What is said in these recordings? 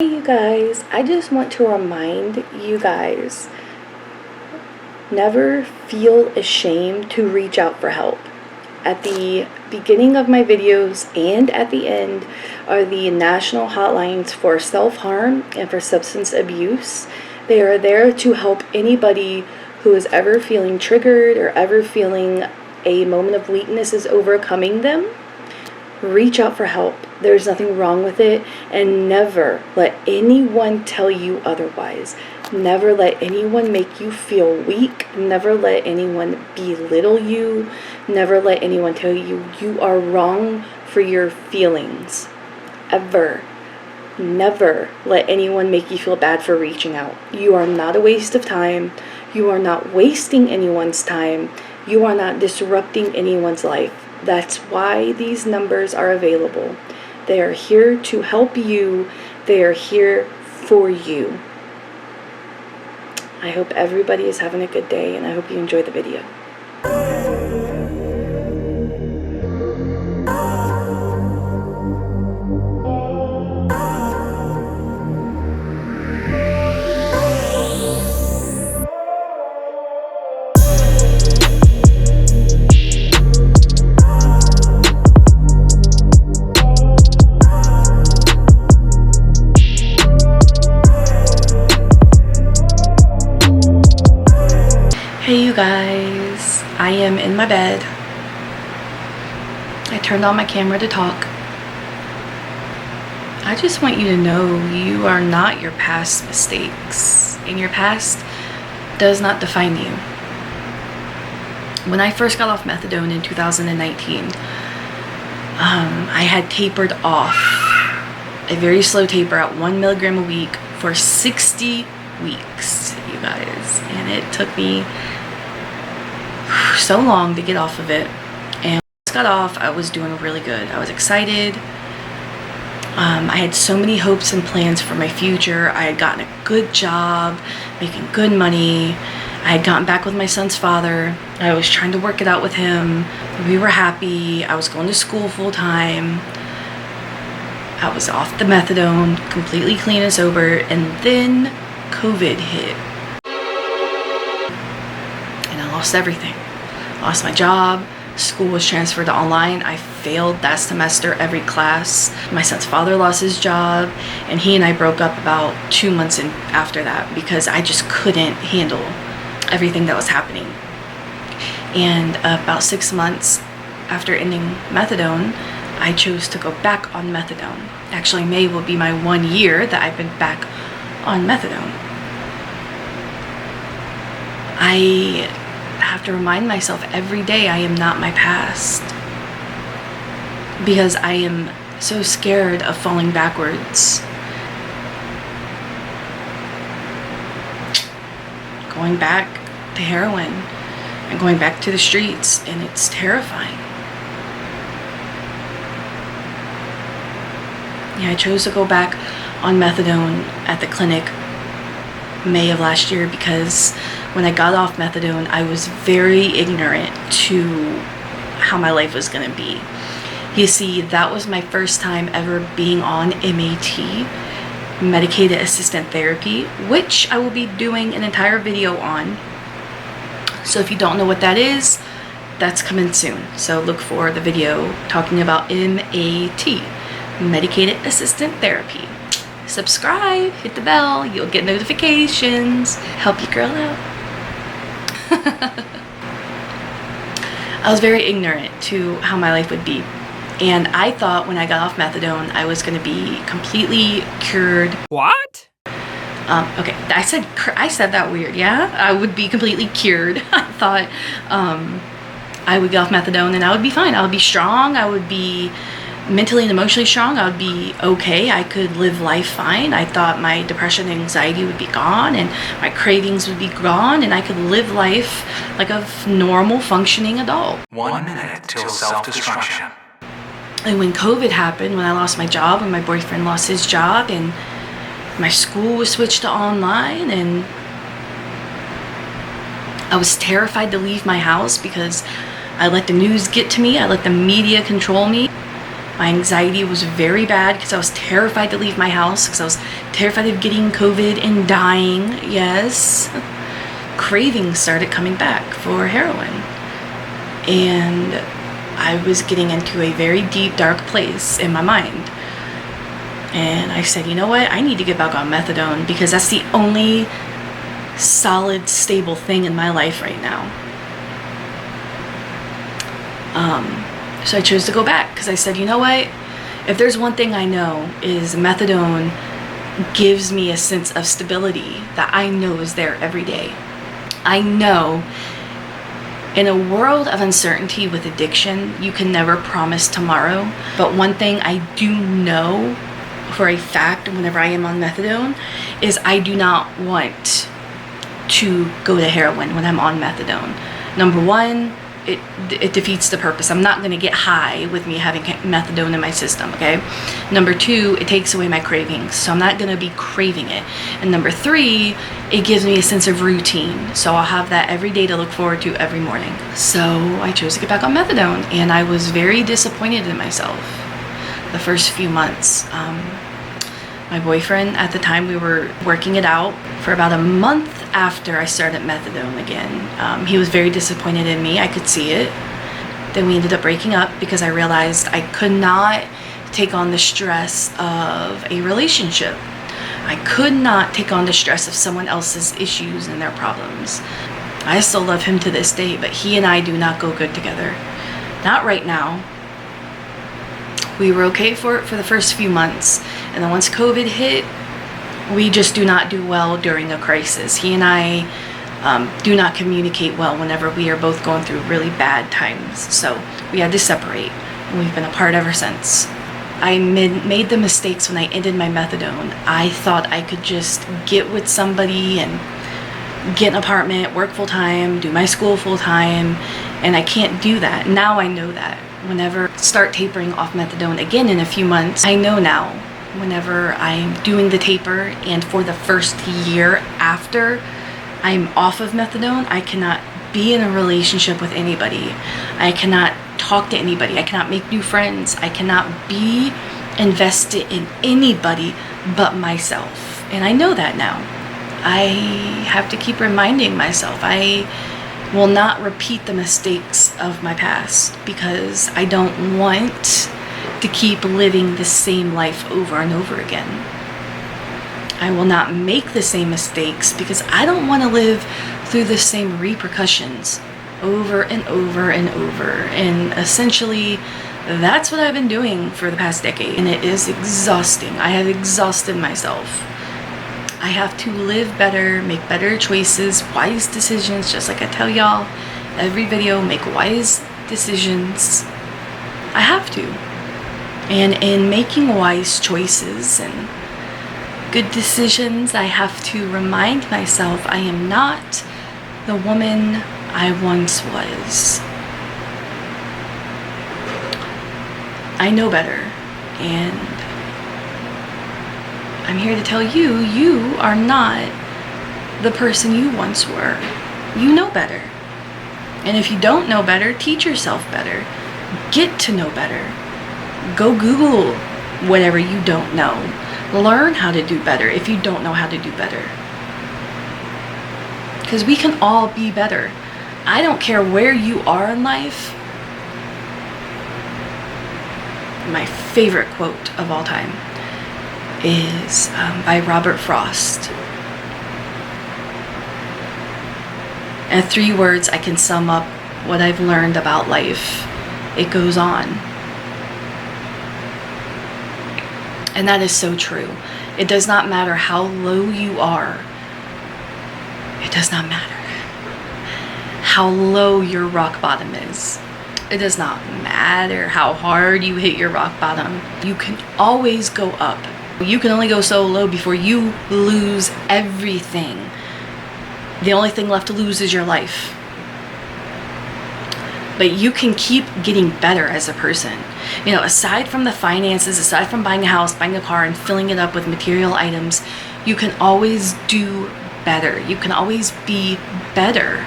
Hey you guys, I just want to remind you guys, never feel ashamed to reach out for help. At the beginning of my videos and at the end are the national hotlines for self-harm and for substance abuse. They are there to help anybody who is ever feeling triggered or ever feeling a moment of weakness is overcoming them. Reach out for help. There's nothing wrong with it, and never let anyone tell you otherwise. Never let anyone make you feel weak. Never let anyone belittle you. Never let anyone tell you you are wrong for your feelings. Ever. Never let anyone make you feel bad for reaching out. You are not a waste of time. You are not wasting anyone's time. You are not disrupting anyone's life. That's why these numbers are available. They are here to help you. They are here for you. I hope everybody is having a good day, and I hope you enjoy the video. Hey you guys, I am in my bed. I turned on my camera to talk. I just want you to know you are not your past mistakes, and your past does not define you. When I first got off methadone in 2019, I had tapered off a very slow taper at 1 milligram a week for 60 weeks, you guys, and it took me so long to get off of it. And when I got off, I was doing really good. I was excited. I had so many hopes and plans for my future. I had gotten a good job, making good money. I had gotten back with my son's father. I was trying to work it out with him. We were happy. I was going to school full time. I was off the methadone, completely clean and sober, and then COVID hit. And I lost everything. Lost my job. School was transferred to online. I failed that semester every class. My son's father lost his job, and he and I broke up about 2 months after that because I just couldn't handle everything that was happening. And about 6 months after ending methadone, I chose to go back on methadone. Actually, May will be my 1 year that I've been back on methadone. I have to remind myself every day I am not my past, because I am so scared of falling backwards. Going back to heroin and going back to the streets, and it's terrifying. Yeah, I chose to go back on methadone at the clinic May of last year because when I got off methadone, I was very ignorant to how my life was going to be. You see, that was my first time ever being on MAT, medicated assistant therapy, which I will be doing an entire video on. So if you don't know what that is, that's coming soon. So look for the video talking about MAT, medicated assistant therapy. Subscribe, hit the bell, you'll get notifications. Help your girl out. I was very ignorant to how my life would be. And I thought when I got off methadone, I was going to be completely cured. What? Okay, I said that weird, yeah? I would be completely cured. I thought I would get off methadone and I would be fine. I would be strong. I would be mentally and emotionally strong. I would be okay. I could live life fine. I thought my depression and anxiety would be gone and my cravings would be gone and I could live life like a normal functioning adult. 1 minute till self-destruction. And when COVID happened, when I lost my job, when my boyfriend lost his job, and my school was switched to online, and I was terrified to leave my house because I let the news get to me. I let the media control me. My anxiety was very bad because I was terrified to leave my house, because I was terrified of getting COVID and dying. Yes. Cravings started coming back for heroin. And I was getting into a very deep, dark place in my mind. And I said, you know what? I need to get back on methadone, because that's the only solid, stable thing in my life right now. So I chose to go back, because I said, you know what? If there's one thing I know, is methadone gives me a sense of stability that I know is there every day. I know in a world of uncertainty with addiction, you can never promise tomorrow. But one thing I do know for a fact whenever I am on methadone is I do not want to go to heroin when I'm on methadone. Number one, it defeats the purpose. I'm not going to get high with me having methadone in my system, okay? Number two, it takes away my cravings, so I'm not going to be craving it. And number three, it gives me a sense of routine, so I'll have that every day to look forward to every morning. So I chose to get back on methadone, and I was very disappointed in myself the first few months. My boyfriend at the time, we were working it out for about a month after I started methadone again. He was very disappointed in me. I could see it. Then we ended up breaking up because I realized I could not take on the stress of a relationship. I could not take on the stress of someone else's issues and their problems. I still love him to this day, but he and I do not go good together. Not right now. We were okay for the first few months, and then once COVID hit, we just do not do well during a crisis. He and I do not communicate well whenever we are both going through really bad times, so we had to separate, and we've been apart ever since. I made the mistakes when I ended my methadone. I thought I could just get with somebody and get an apartment, work full-time, do my school full-time, and I can't do that. Now I know that. Whenever I start tapering off methadone again in a few months, I know now whenever I'm doing the taper and for the first year after I'm off of methadone, I cannot be in a relationship with anybody. I cannot talk to anybody. I cannot make new friends. I cannot be invested in anybody but myself. And I know that now. I have to keep reminding myself. I will not repeat the mistakes of my past because I don't want to keep living the same life over and over again. I will not make the same mistakes because I don't want to live through the same repercussions over and over and over. And essentially, that's what I've been doing for the past decade. And it is exhausting. I have exhausted myself. I have to live better, make better choices, wise decisions, just like I tell y'all every video, make wise decisions. I have to. And in making wise choices and good decisions, I have to remind myself I am not the woman I once was. I know better, and I'm here to tell you, you are not the person you once were. You know better. And if you don't know better, teach yourself better. Get to know better. Go Google whatever you don't know. Learn how to do better if you don't know how to do better. Because we can all be better. I don't care where you are in life. My favorite quote of all time is by Robert Frost. And 3 words I can sum up what I've learned about life. It goes on. And that is so true. It does not matter how low you are. It does not matter how low your rock bottom is. It does not matter how hard you hit your rock bottom. You can always go up. You can only go so low before you lose everything. The only thing left to lose is your life. But you can keep getting better as a person. You know, aside from the finances, aside from buying a house, buying a car, and filling it up with material items, you can always do better. You can always be better.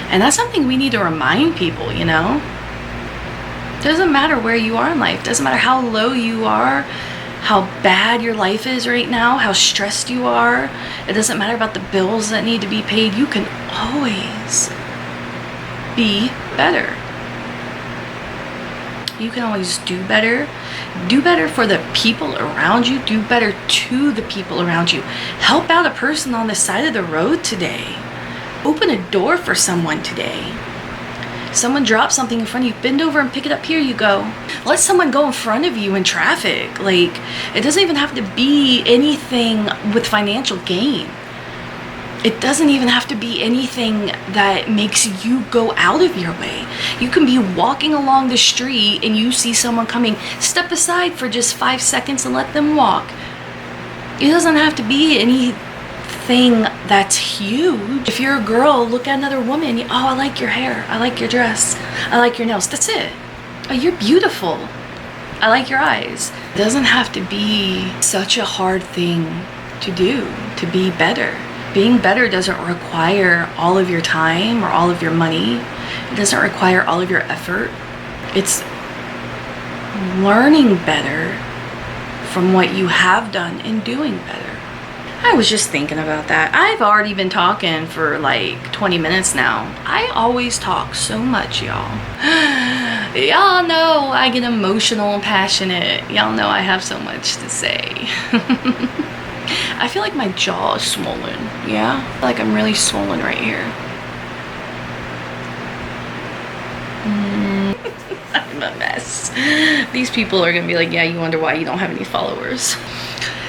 And that's something we need to remind people, you know? Doesn't matter where you are in life. Doesn't matter how low you are, how bad your life is right now, how stressed you are. It doesn't matter about the bills that need to be paid. You can always be better. You can always do better. Do better for the people around you. Do better to the people around you. Help out a person on the side of the road today. Open a door for someone today. Someone drops something in front of you, bend over and pick it up. Here you go. Let someone go in front of you in traffic. Like, it doesn't even have to be anything with financial gain. It doesn't even have to be anything that makes you go out of your way. You can be walking along the street and you see someone coming. Step aside for just 5 seconds and let them walk. It doesn't have to be anything that's huge. If you're a girl, look at another woman. Oh, I like your hair. I like your dress. I like your nails. That's it. Oh, you're beautiful. I like your eyes. It doesn't have to be such a hard thing to do to be better. Being better doesn't require all of your time or all of your money. It doesn't require all of your effort. It's learning better from what you have done and doing better. I was just thinking about that. I've already been talking for like 20 minutes now. I always talk so much, y'all. Y'all know I get emotional and passionate. Y'all know I have so much to say. I feel like my jaw is swollen. Yeah? I feel like I'm really swollen right here. I'm a mess. These people are gonna be like, yeah, you wonder why you don't have any followers.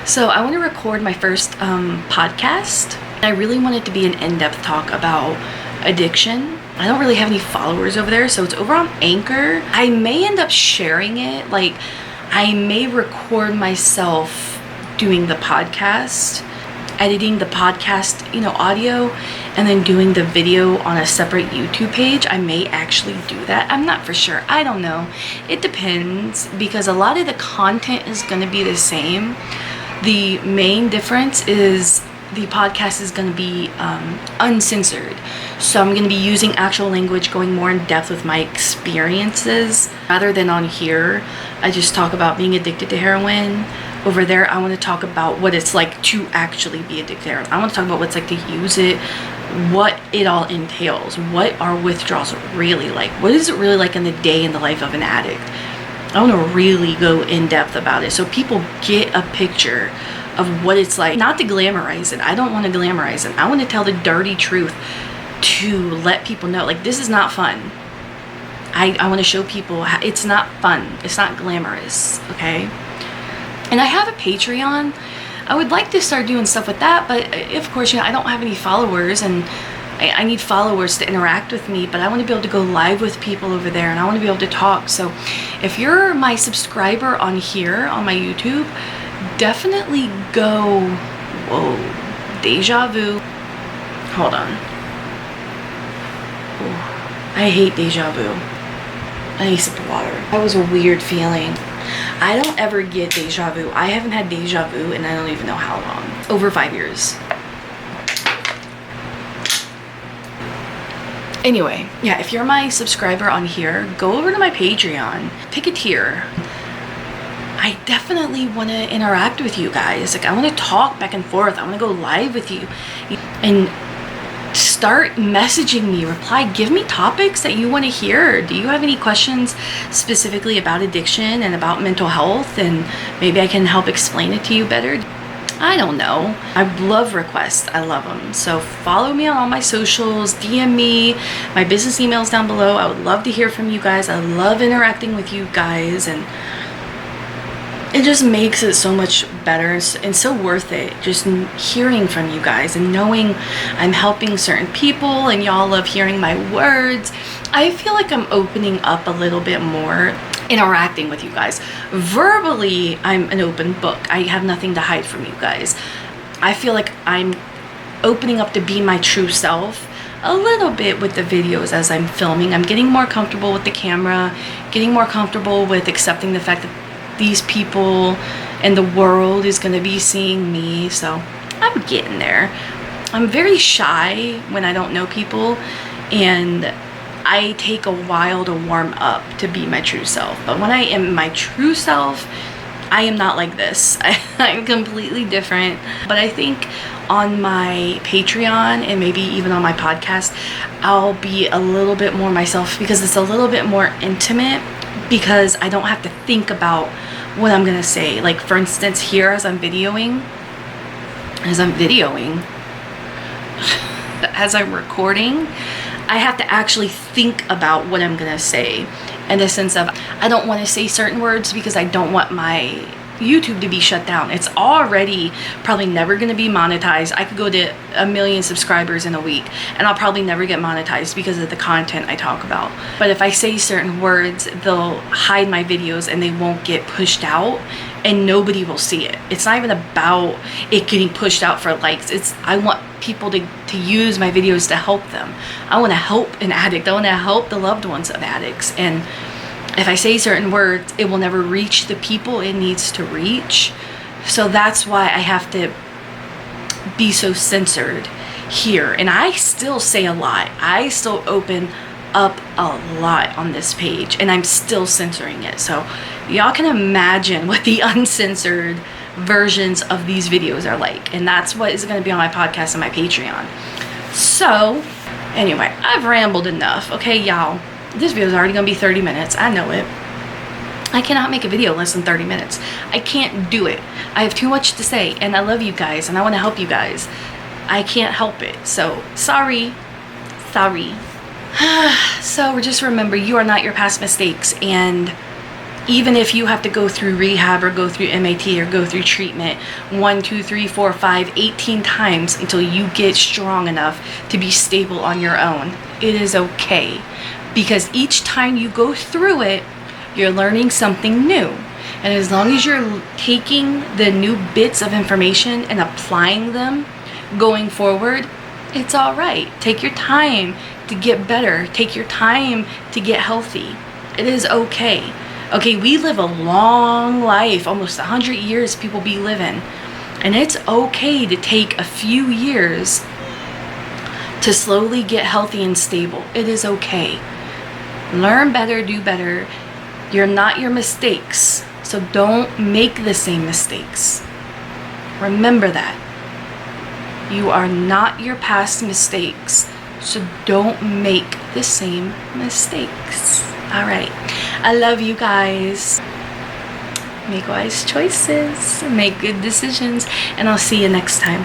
So I want to record my first podcast. I really want it to be an in-depth talk about addiction. I don't really have any followers over there, so it's over on Anchor. I may end up sharing it. Like, I may record myself doing the podcast, editing the podcast, audio, and then doing the video on a separate YouTube page. I may actually do that. I'm not for sure. I don't know. It depends, because a lot of the content is going to be the same. The main difference is the podcast is going to be uncensored. So I'm going to be using actual language, going more in depth with my experiences. Rather than on here, I just talk about being addicted to heroin. Over there, I want to talk about what it's like to actually be addicted to heroin. I want to talk about what it's like to use it, what it all entails, what are withdrawals really like, what is it really like in the day in the life of an addict. I want to really go in depth about it so people get a picture of what it's like. Not to glamorize it. I don't want to glamorize it. I want to tell the dirty truth to let people know, like, this is not fun. I want to show people it's not fun. It's not glamorous, okay? And I have a Patreon. I would like to start doing stuff with that, but of course, I don't have any followers, and I need followers to interact with me, but I want to be able to go live with people over there, and I want to be able to talk. So if you're my subscriber on here, on my YouTube, definitely go, whoa, deja vu. Hold on. Ooh, I hate deja vu. I need a sip of water. That was a weird feeling. I don't ever get deja vu. I haven't had deja vu in I don't even know how long. Over 5 years. Anyway, yeah, if you're my subscriber on here, go over to my Patreon, pick a tier. I definitely want to interact with you guys. Like, I want to talk back and forth. I want to go live with you and start messaging me, reply, give me topics that you want to hear. Do you have any questions specifically about addiction and about mental health? And maybe I can help explain it to you better. I don't know. I love requests. I love them. So follow me on all my socials, DM me. My business email's down below. I would love to hear from you guys. I love interacting with you guys, and it just makes it so much better and so worth it, just hearing from you guys and knowing I'm helping certain people and y'all love hearing my words. I feel like I'm opening up a little bit more, interacting with you guys. Verbally, I'm an open book. I have nothing to hide from you guys. I feel like I'm opening up to be my true self a little bit with the videos as I'm filming. I'm getting more comfortable with the camera, getting more comfortable with accepting the fact that these people and the world is going to be seeing me. So I'm getting there. I'm very shy when I don't know people, and I take a while to warm up to be my true self. But when I am my true self, I am not like this. I'm completely different. But I think on my Patreon and maybe even on my podcast, I'll be a little bit more myself because it's a little bit more intimate, because I don't have to think about what I'm gonna say. Like, for instance, here as I'm videoing, as I'm recording, I have to actually think about what I'm gonna say, in the sense of I don't want to say certain words because I don't want my YouTube to be shut down. It's already probably never going to be monetized. I could go to 1 million subscribers in a week and I'll probably never get monetized because of the content I talk about. But if I say certain words, they'll hide my videos and they won't get pushed out and nobody will see it. It's not even about it getting pushed out for likes. I want people to use my videos to help them. I want to help an addict. I want to help the loved ones of addicts. And if I say certain words, it will never reach the people it needs to reach. So that's why I have to be so censored here. And I still say a lot. I still open up a lot on this page and I'm still censoring it. So y'all can imagine what the uncensored versions of these videos are like. And that's what is going to be on my podcast and my Patreon. So anyway, I've rambled enough. Okay, y'all. This video is already going to be 30 minutes. I know it. I cannot make a video less than 30 minutes. I can't do it. I have too much to say, and I love you guys, and I want to help you guys. I can't help it. So, sorry. So, just remember, you are not your past mistakes, and even if you have to go through rehab or go through MAT or go through treatment 1, 2, 3, 4, 5, 18 times until you get strong enough to be stable on your own, it is okay. Because each time you go through it, you're learning something new. And as long as you're taking the new bits of information and applying them going forward, it's all right. Take your time to get better. Take your time to get healthy. It is okay. Okay, we live a long life, almost 100 years people be living. And it's okay to take a few years to slowly get healthy and stable. It is okay. Learn better, do better. You're not your mistakes, so don't make the same mistakes. Remember that. You are not your past mistakes, so don't make the same mistakes. All right. I love you guys. Make wise choices, make good decisions, and I'll see you next time.